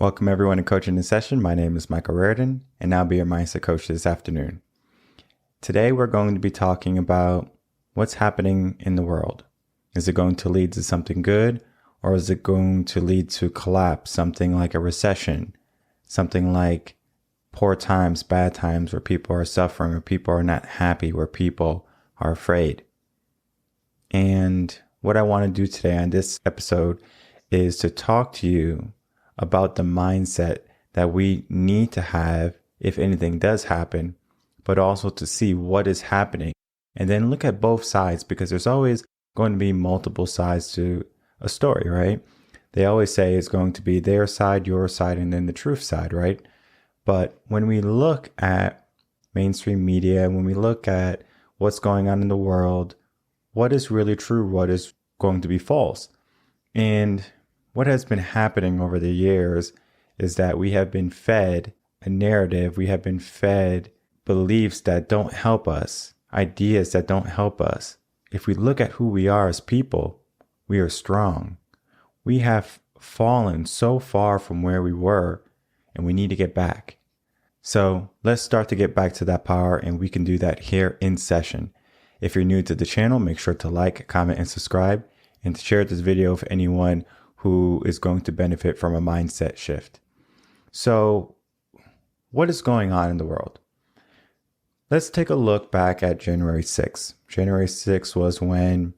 Welcome everyone to Coaching in Session. My name is Michael Rearden, and I'll be your mindset coach this afternoon. Today we're going to be talking about what's happening in the world. Is it going to lead to something good, or is it going to lead to collapse, something like a recession, something like poor times, bad times, where people are suffering, where people are not happy, where people are afraid? And what I want to do today on this episode is to talk to you about the mindset that we need to have if anything does happen, but also to see what is happening and then look at both sides, because there's always going to be multiple sides to a story, right? They always say it's going to be their side, your side, and then the truth side, right? But when we look at mainstream media, when we look at what's going on in the world, what is really true, what is going to be false? And what has been happening over the years is that we have been fed a narrative, we have been fed beliefs that don't help us, ideas that don't help us. If we look at who we are as people, we are strong. We have fallen so far from where we were, and we need to get back. So let's start to get back to that power, and we can do that here in session. If you're new to the channel, make sure to like, comment, and subscribe, and to share this video with anyone who is going to benefit from a mindset shift. So what is going on in the world? Let's take a look back at January 6th. January 6th was when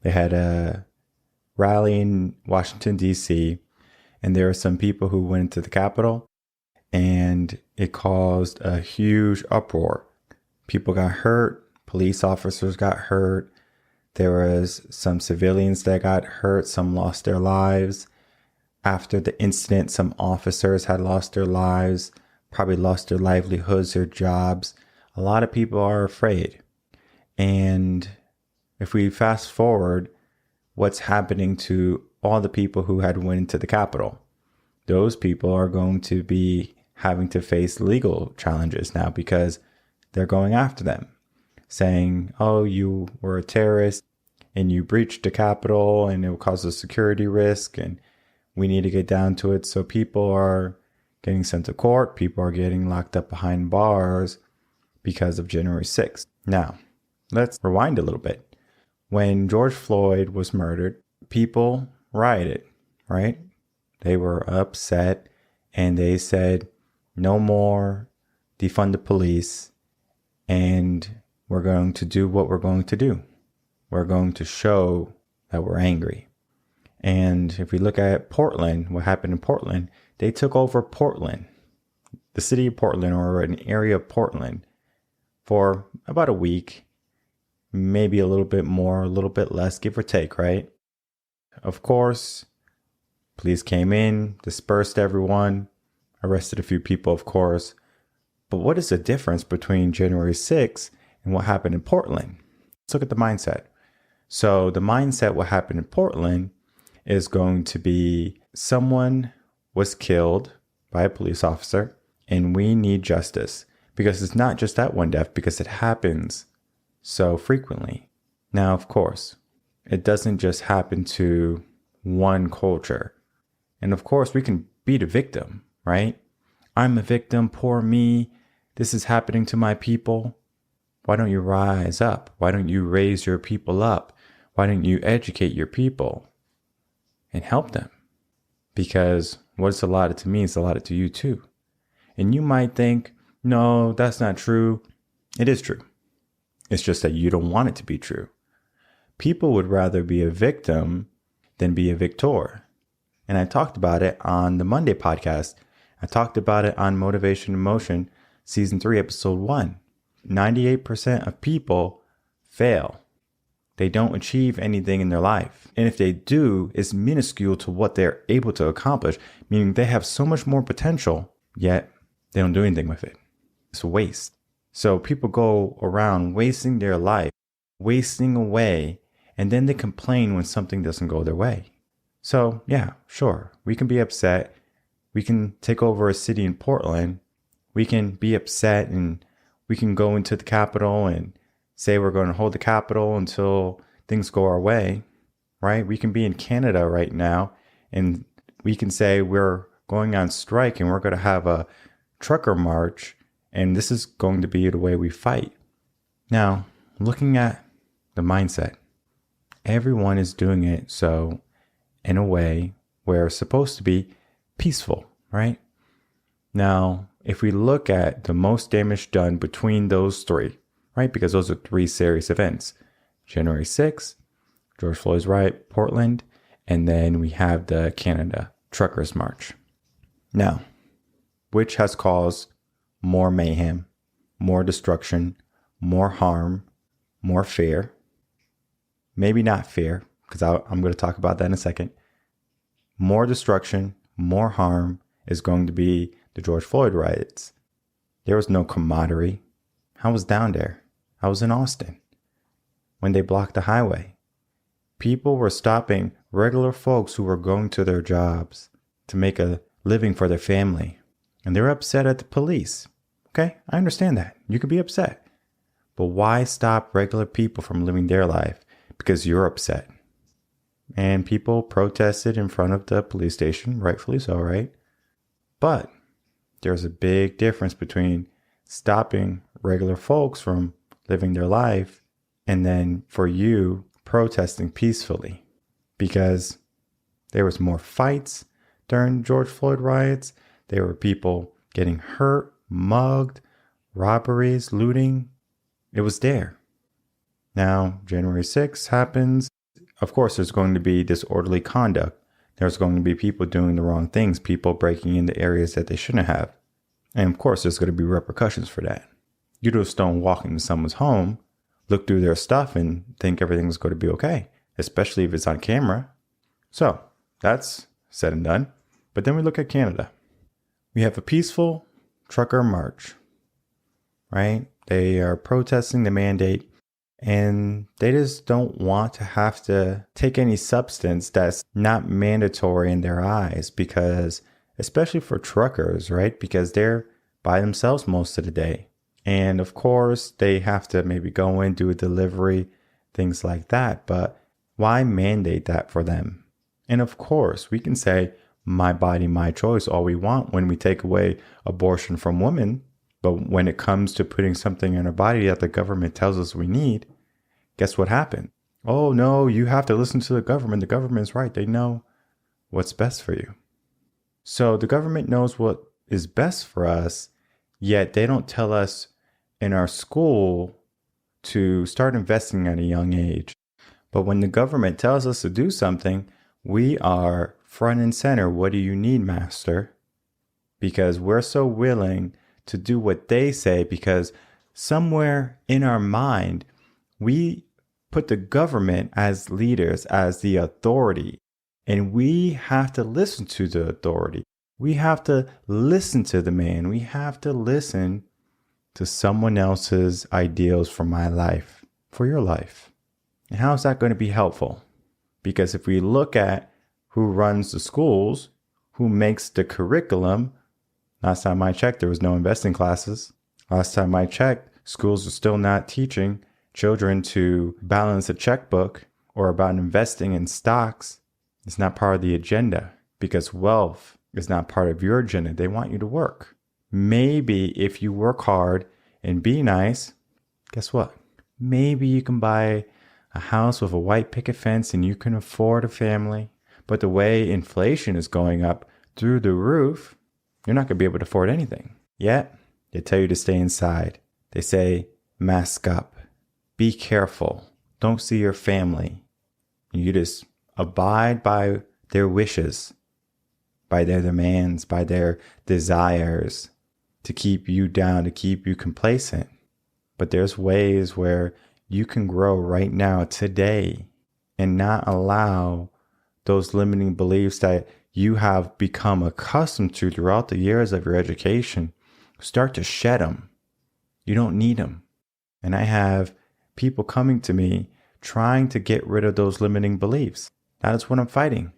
they had a rally in Washington, D.C., and there were some people who went into the Capitol, and it caused a huge uproar. People got hurt, police officers got hurt. There was some civilians that got hurt. Some lost their lives. After the incident, some officers had lost their lives, probably lost their livelihoods, their jobs. A lot of people are afraid. And if we fast forward, what's happening to all the people who had went into the Capitol? Those people are going to be having to face legal challenges now because they're going after them, saying, oh, you were a terrorist and you breached the Capitol and it will cause a security risk and we need to get down to it. So people are getting sent to court. People are getting locked up behind bars because of January 6th. Now, let's rewind a little bit. When George Floyd was murdered, people rioted, right? They were upset and they said, no more, defund the police, and we're going to do what we're going to do. We're going to show that we're angry. And if we look at Portland, what happened in Portland, they took over Portland, the city of Portland, or an area of Portland, for about a week, maybe a little bit more, a little bit less, give or take, right? Of course, police came in, dispersed everyone, arrested a few people, of course. But what is the difference between January 6th and what happened in Portland? Let's look at the mindset. So the mindset, what happened in Portland, is going to be someone was killed by a police officer and we need justice, because it's not just that one death, because it happens so frequently. Now, of course, it doesn't just happen to one culture. And of course, we can be the victim, right? I'm a victim, poor me. This is happening to my people. Why don't you rise up? Why don't you raise your people up? Why don't you educate your people and help them? Because what's allotted to me is allotted to you too. And you might think, no, that's not true. It is true. It's just that you don't want it to be true. People would rather be a victim than be a victor. And I talked about it on the Monday podcast. I talked about it on Motivation and Motion, Season 3, Episode 1. 98% of people fail. They don't achieve anything in their life. And if they do, it's minuscule to what they're able to accomplish, meaning they have so much more potential, yet they don't do anything with it. It's a waste. So people go around wasting their life, wasting away, and then they complain when something doesn't go their way. So yeah, sure, we can be upset. We can take over a city in Portland. We can be upset and we can go into the Capitol and say we're going to hold the Capitol until things go our way, right? We can be in Canada right now and we can say we're going on strike and we're going to have a trucker march, and this is going to be the way we fight. Now, looking at the mindset, everyone is doing it so in a way where it's supposed to be peaceful, right? Now, if we look at the most damage done between those three, right? Because those are three serious events. January 6th, George Floyd's riot, Portland, and then we have the Canada Truckers March. Now, which has caused more mayhem, more destruction, more harm, more fear? Maybe not fear, because I'm going to talk about that in a second. More destruction, more harm is going to be the George Floyd riots. There was no camaraderie. I was down there. I was in Austin when they blocked the highway. People were stopping regular folks who were going to their jobs to make a living for their family. And they're upset at the police. Okay, I understand that. You could be upset. But why stop regular people from living their life because you're upset? And people protested in front of the police station, rightfully so, right? But there's a big difference between stopping regular folks from living their life and then for you protesting peacefully. Because there was more fights during George Floyd riots. There were people getting hurt, mugged, robberies, looting. It was there. Now, January 6th happens. Of course, there's going to be disorderly conduct. There's going to be people doing the wrong things, people breaking into areas that they shouldn't have. And of course, there's going to be repercussions for that. You just don't walk into someone's home, look through their stuff and think everything's going to be okay, especially if it's on camera. So that's said and done. But then we look at Canada. We have a peaceful trucker march, right? They are protesting the mandate and they just don't want to have to take any substance that's not mandatory in their eyes because, especially for truckers, right? Because they're by themselves most of the day. And of course, they have to maybe go in, do a delivery, things like that. But why mandate that for them? And of course, we can say, my body, my choice, all we want when we take away abortion from women. But when it comes to putting something in our body that the government tells us we need, guess what happened? Oh, no, you have to listen to the government. The government's right. They know what's best for you. So the government knows what is best for us, yet they don't tell us in our school to start investing at a young age. But when the government tells us to do something, we are front and center. What do you need, master? Because we're so willing to do what they say because somewhere in our mind, we put the government as leaders, as the authority, and we have to listen to the authority. We have to listen to the man. We have to listen to someone else's ideals for my life, for your life. And how is that going to be helpful? Because if we look at who runs the schools, who makes the curriculum, last time I checked, there was no investing classes. Last time I checked, schools are still not teaching children to balance a checkbook or about investing in stocks. It's not part of the agenda because wealth is not part of your agenda. They want you to work. Maybe if you work hard and be nice, guess what? Maybe you can buy a house with a white picket fence and you can afford a family. But the way inflation is going up through the roof, you're not going to be able to afford anything. Yet, they tell you to stay inside. They say, mask up. Be careful. Don't see your family. You just abide by their wishes, by their demands, by their desires to keep you down, to keep you complacent. But there's ways where you can grow right now, today, and not allow those limiting beliefs that you have become accustomed to throughout the years of your education. Start to shed them. You don't need them. And I have people coming to me trying to get rid of those limiting beliefs. That is what I'm fighting.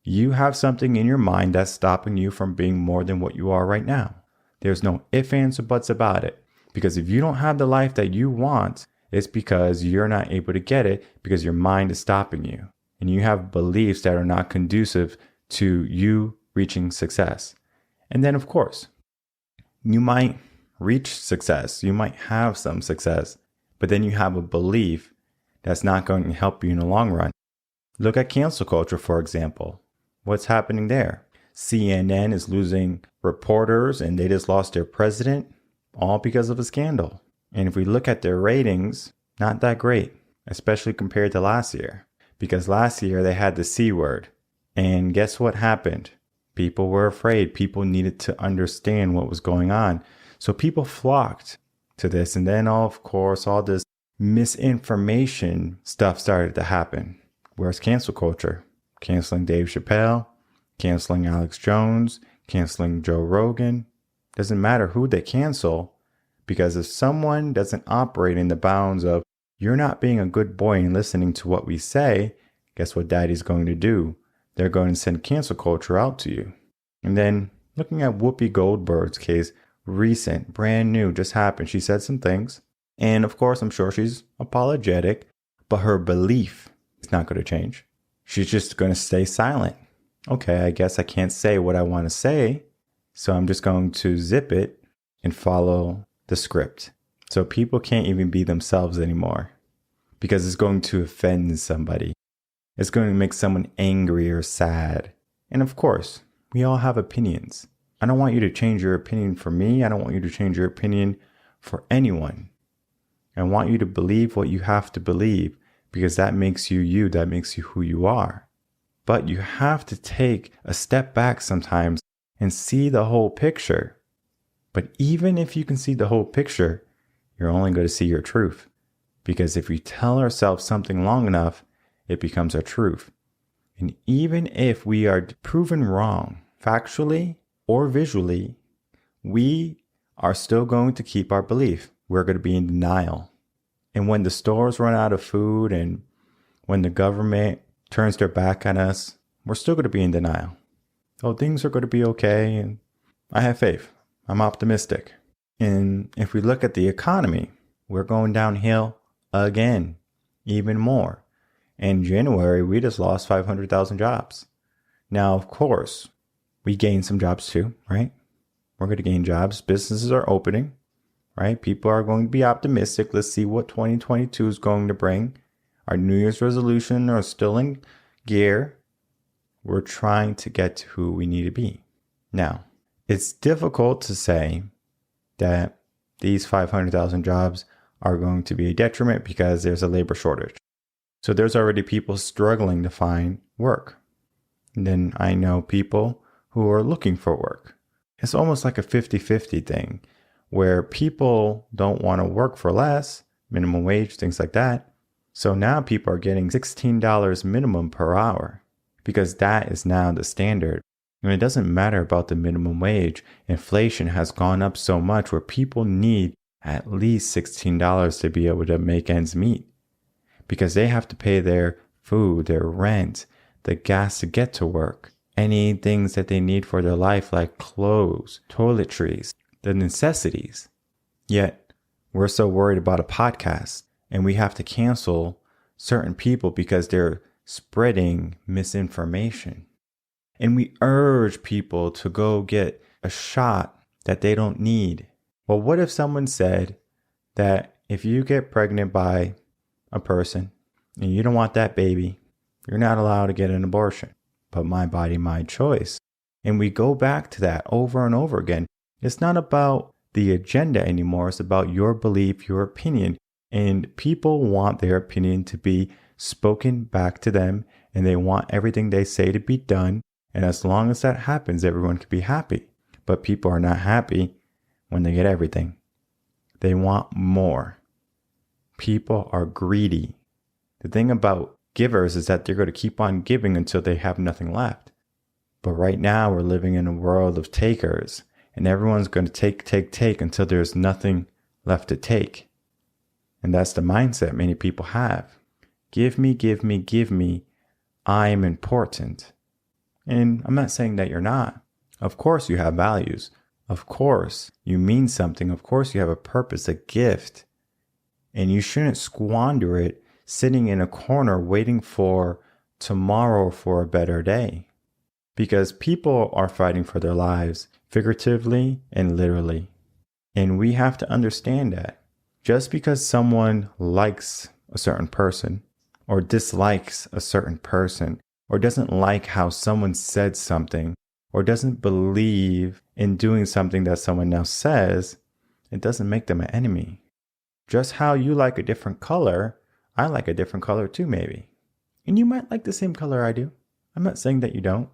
You have something in your mind that's stopping you from being more than what you are right now. There's no ifs, ands, or buts about it. Because if you don't have the life that you want, it's because you're not able to get it because your mind is stopping you. And you have beliefs that are not conducive to you reaching success. And then, of course, you might reach success. You might have some success, but then you have a belief that's not going to help you in the long run. Look at cancel culture, for example. What's happening there? CNN is losing reporters and they just lost their president, all because of a scandal. And if we look at their ratings, not that great, especially compared to last year. Because last year they had the C word. And guess what happened? People were afraid. People needed to understand what was going on. So people flocked to this. And then, of course, all this misinformation stuff started to happen. Where's cancel culture? Canceling Dave Chappelle, canceling Alex Jones, canceling Joe Rogan. Doesn't matter who they cancel, because if someone doesn't operate in the bounds of you're not being a good boy and listening to what we say, guess what daddy's going to do? They're going to send cancel culture out to you. And then looking at Whoopi Goldberg's case, recent, brand new, just happened. She said some things. And of course, I'm sure she's apologetic, but her belief is not going to change. She's just going to stay silent. Okay, I guess I can't say what I want to say, so I'm just going to zip it and follow the script. So people can't even be themselves anymore because it's going to offend somebody. It's going to make someone angry or sad. And of course, we all have opinions. I don't want you to change your opinion for me. I don't want you to change your opinion for anyone. I want you to believe what you have to believe because that makes you you, that makes you who you are. But you have to take a step back sometimes and see the whole picture. But even if you can see the whole picture, you're only going to see your truth. Because if we tell ourselves something long enough, it becomes our truth. And even if we are proven wrong, factually or visually, we are still going to keep our belief. We're going to be in denial. And when the stores run out of food and when the government turns their back on us, we're still going to be in denial. Oh, things are going to be okay. And I have faith. I'm optimistic. And if we look at the economy, we're going downhill again, even more. In January, we just lost 500,000 jobs. Now, of course, we gained some jobs too, right? We're going to gain jobs. Businesses are opening, right? People are going to be optimistic. Let's see what 2022 is going to bring. Our New Year's resolution are still in gear. We're trying to get to who we need to be. Now, it's difficult to say that these 500,000 jobs are going to be a detriment because there's a labor shortage. So there's already people struggling to find work. And then I know people who are looking for work. It's almost like a 50-50 thing where people don't want to work for less, minimum wage, things like that. So now people are getting $16 minimum per hour because that is now the standard. And it doesn't matter about the minimum wage. Inflation has gone up so much where people need at least $16 to be able to make ends meet because they have to pay their food, their rent, the gas to get to work, any things that they need for their life like clothes, toiletries, the necessities. Yet we're so worried about a podcast and we have to cancel certain people because they're spreading misinformation. And we urge people to go get a shot that they don't need. Well, what if someone said that if you get pregnant by a person and you don't want that baby, you're not allowed to get an abortion. But my body, my choice. And we go back to that over and over again. It's not about the agenda anymore. It's about your belief, your opinion. And people want their opinion to be spoken back to them. And they want everything they say to be done. And as long as that happens, everyone can be happy. But people are not happy when they get everything. They want more. People are greedy. The thing about givers is that they're going to keep on giving until they have nothing left. But right now we're living in a world of takers. And everyone's going to take until there's nothing left to take. And that's the mindset many people have. Give me, give me, give me. I am important. And I'm not saying that you're not. Of course you have values. Of course you mean something. Of course you have a purpose, a gift. And you shouldn't squander it sitting in a corner waiting for tomorrow for a better day. because people are fighting for their lives, figuratively and literally. And we have to understand that just because someone likes a certain person or dislikes a certain person or doesn't like how someone said something or doesn't believe in doing something that someone else says, it doesn't make them an enemy. Just how you like a different color, I like a different color too, maybe. And you might like the same color I do. I'm not saying that you don't.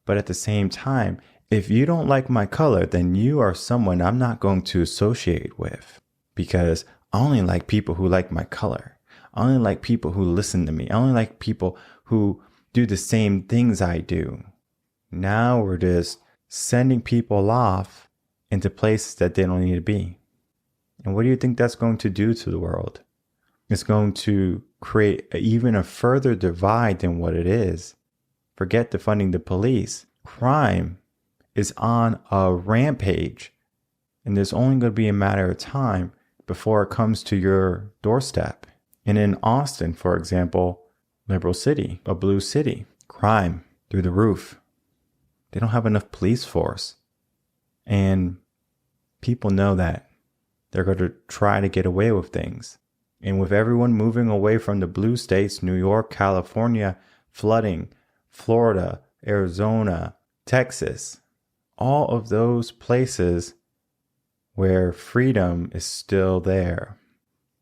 But at the same time, if you don't like my color, then you are someone I'm not going to associate with. Because I only like people who like my color. I only like people who listen to me. I only like people who do the same things I do. Now we're just sending people off into places that they don't need to be. And what do you think that's going to do to the world? It's going to create even a further divide than what it is. Forget defunding the police. Crime is on a rampage. And there's only going to be a matter of time before it comes to your doorstep. And in Austin, for example, liberal city, a blue city, crime through the roof. They don't have enough police force. And people know that. They're going to try to get away with things. And with everyone moving away from the blue states, New York, California, flooding, Florida, Arizona, Texas, all of those places where freedom is still there.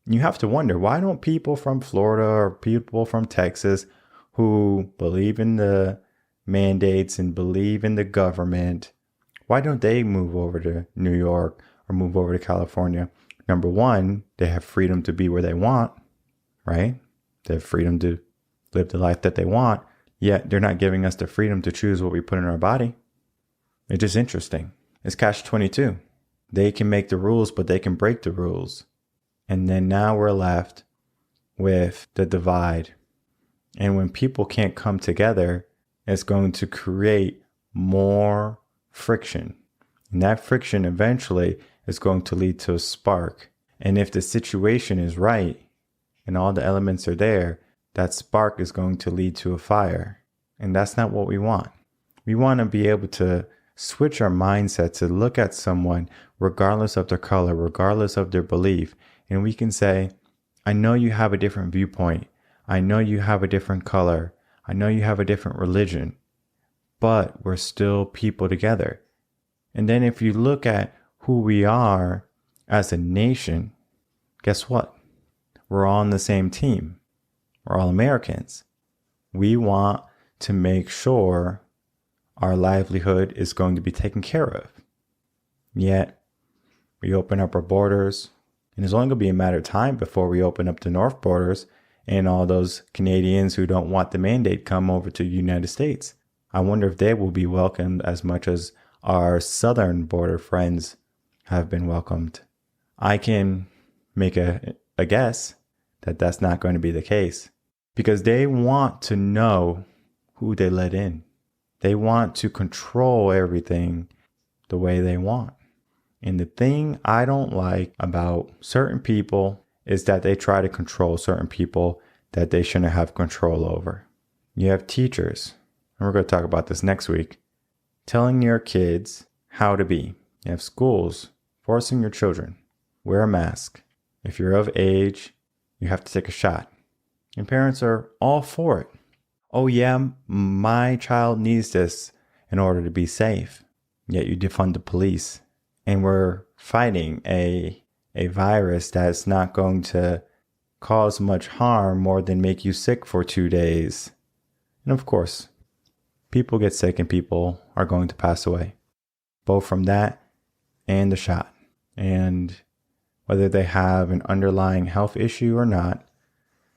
You have to wonder, why don't people from Florida or people from Texas who believe in the mandates and believe in the government, why don't they move over to New York or move over to California? Number one, they have freedom to be where they want, right? They have freedom to live the life that they want, yet they're not giving us the freedom to choose what we put in our body. It's just interesting. It's catch-22. They can make the rules, but they can break the rules. And then now we're left with the divide. And when people can't come together, it's going to create more friction. And that friction eventually is going to lead to a spark. And if the situation is right and all the elements are there, that spark is going to lead to a fire. And that's not what we want. We want to be able to switch our mindset to look at someone regardless of their color, regardless of their belief. And we can say, I know you have a different viewpoint. I know you have a different color. I know you have a different religion, but we're still people together. And then if you look at who we are as a nation, guess what? We're all on the same team. We're all Americans. We want to make sure our livelihood is going to be taken care of. Yet, we open up our borders, and it's only going to be a matter of time before we open up the north borders and all those Canadians who don't want the mandate come over to the United States. I wonder if they will be welcomed as much as our southern border friends have been welcomed. I can make a guess that that's not going to be the case because they want to know who they let in. They want to control everything the way they want. And the thing I don't like about certain people is that they try to control certain people that they shouldn't have control over. You have teachers, and we're going to talk about this next week, telling your kids how to be. You have schools forcing your children, wear a mask. If you're of age, you have to take a shot. And parents are all for it. Oh yeah, my child needs this in order to be safe. Yet you defund the police. And we're fighting a virus that's not going to cause much harm more than make you sick for 2 days. And of course, people get sick and people are going to pass away, both from that and the shot. And whether they have an underlying health issue or not,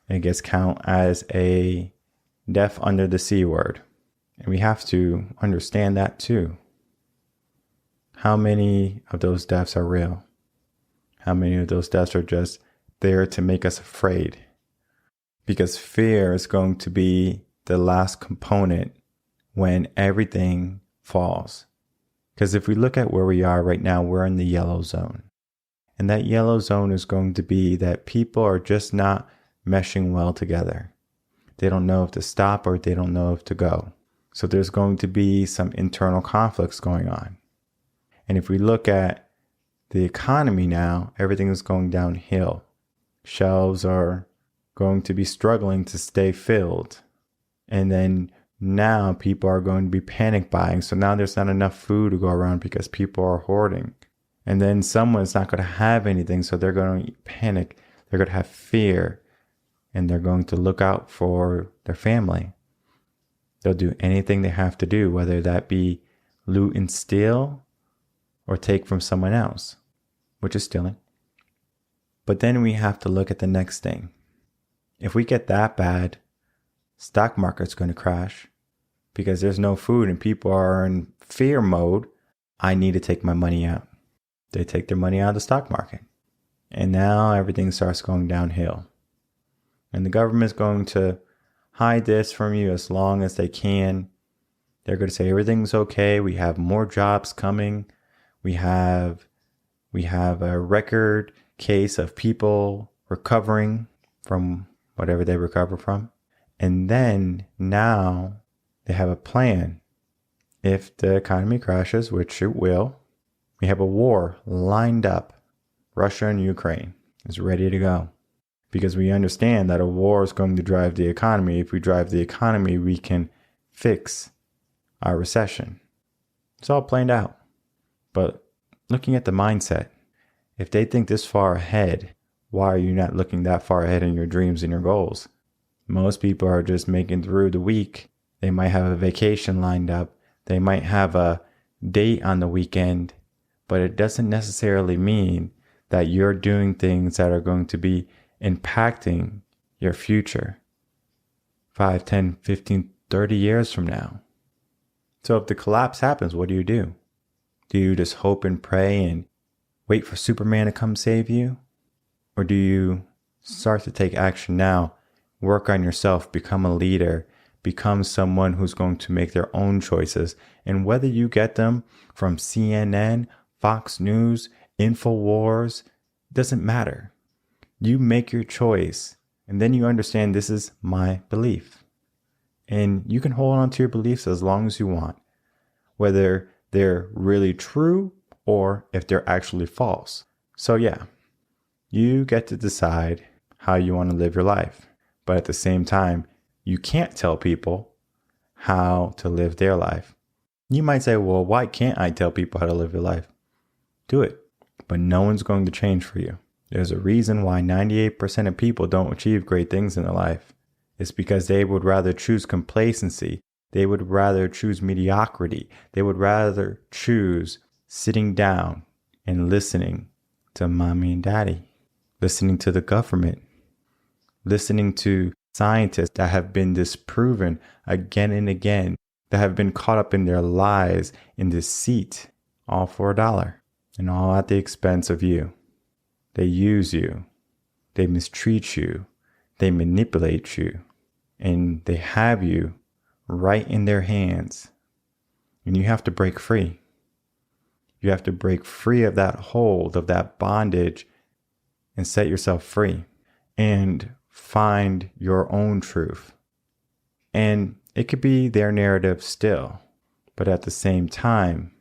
it gets counted as a death under the C word. And we have to understand that too. How many of those deaths are real? How many of those deaths are just there to make us afraid? Because fear is going to be the last component when everything falls. Because if we look at where we are right now, we're in the yellow zone. And that yellow zone is going to be that people are just not meshing well together. They don't know if to stop or they don't know if to go. So there's going to be some internal conflicts going on. And if we look at the economy now, everything is going downhill. Shelves are going to be struggling to stay filled. And then now people are going to be panic buying. So now there's not enough food to go around because people are hoarding. And then someone's not going to have anything. So they're going to panic. They're going to have fear. And they're going to look out for their family. They'll do anything they have to do, whether that be loot and steal or take from someone else, which is stealing. But then we have to look at the next thing. If we get that bad, stock market's going to crash because there's no food and people are in fear mode. I need to take my money out. They take their money out of the stock market. And now everything starts going downhill. And the government's going to hide this from you as long as they can. They're going to say everything's okay. We have more jobs coming. We have a record case of people recovering from whatever they recover from. And then now they have a plan. If the economy crashes, which it will, we have a war lined up. Russia and Ukraine is ready to go. Because we understand that a war is going to drive the economy. If we drive the economy, we can fix our recession. It's all planned out. But looking at the mindset, if they think this far ahead, why are you not looking that far ahead in your dreams and your goals? Most people are just making through the week. They might have a vacation lined up. They might have a date on the weekend. But it doesn't necessarily mean that you're doing things that are going to be impacting your future 5, 10, 15, 30 years from now. So if the collapse happens, what do you do? Do you just hope and pray and wait for Superman to come save you? Or do you start to take action now, work on yourself, become a leader, become someone who's going to make their own choices? And whether you get them from CNN, Fox News, InfoWars, doesn't matter. You make your choice, and then you understand this is my belief. And you can hold on to your beliefs as long as you want, whether they're really true or if they're actually false. So yeah, you get to decide how you want to live your life. But at the same time, you can't tell people how to live their life. You might say, well, why can't I tell people how to live their life? Do it. But no one's going to change for you. There's a reason why 98% of people don't achieve great things in their life. It's because they would rather choose complacency. They would rather choose mediocrity. They would rather choose sitting down and listening to mommy and daddy, listening to the government, listening to scientists that have been disproven again and again, that have been caught up in their lies, in deceit, all for $1, and all at the expense of you. They use you, they mistreat you, they manipulate you, and they have you right in their hands. And you have to break free. You have to break free of that hold, of that bondage, and set yourself free and find your own truth. And it could be their narrative still, but at the same time,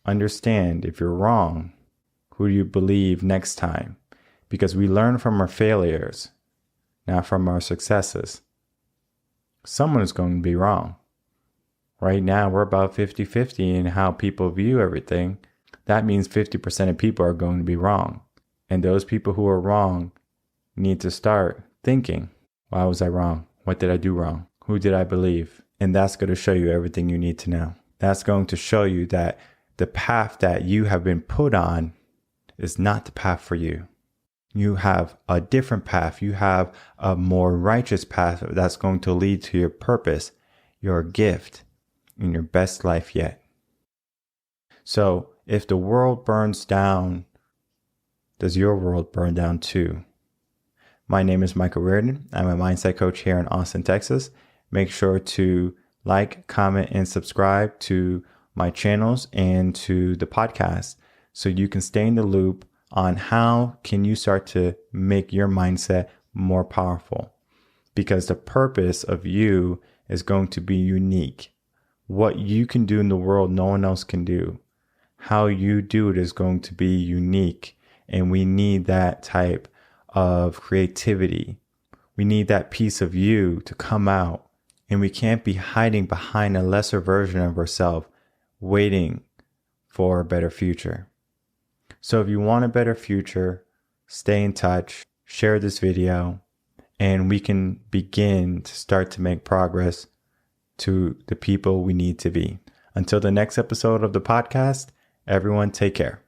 understand if you're wrong, who do you believe next time? Because we learn from our failures, not from our successes. Someone is going to be wrong. Right now, we're about 50-50 in how people view everything. That means 50% of people are going to be wrong. And those people who are wrong need to start thinking, why was I wrong? What did I do wrong? Who did I believe? And that's going to show you everything you need to know. That's going to show you that the path that you have been put on is not the path for you. You have a different path. You have a more righteous path that's going to lead to your purpose, your gift, and your best life yet. So if the world burns down, does your world burn down too? My name is Michael Rearden. I'm a mindset coach here in Austin, Texas. Make sure to like, comment, and subscribe to my channels and to the podcast so you can stay in the loop on how can you start to make your mindset more powerful. Because the purpose of you is going to be unique. what you can do in the world no one else can do. How you do it is going to be unique, and we need that type of creativity. We need that piece of you to come out, and we can't be hiding behind a lesser version of ourselves, waiting for a better future. So if you want a better future, stay in touch, share this video, and we can begin to start to make progress to the people we need to be. Until the next episode of the podcast, everyone take care.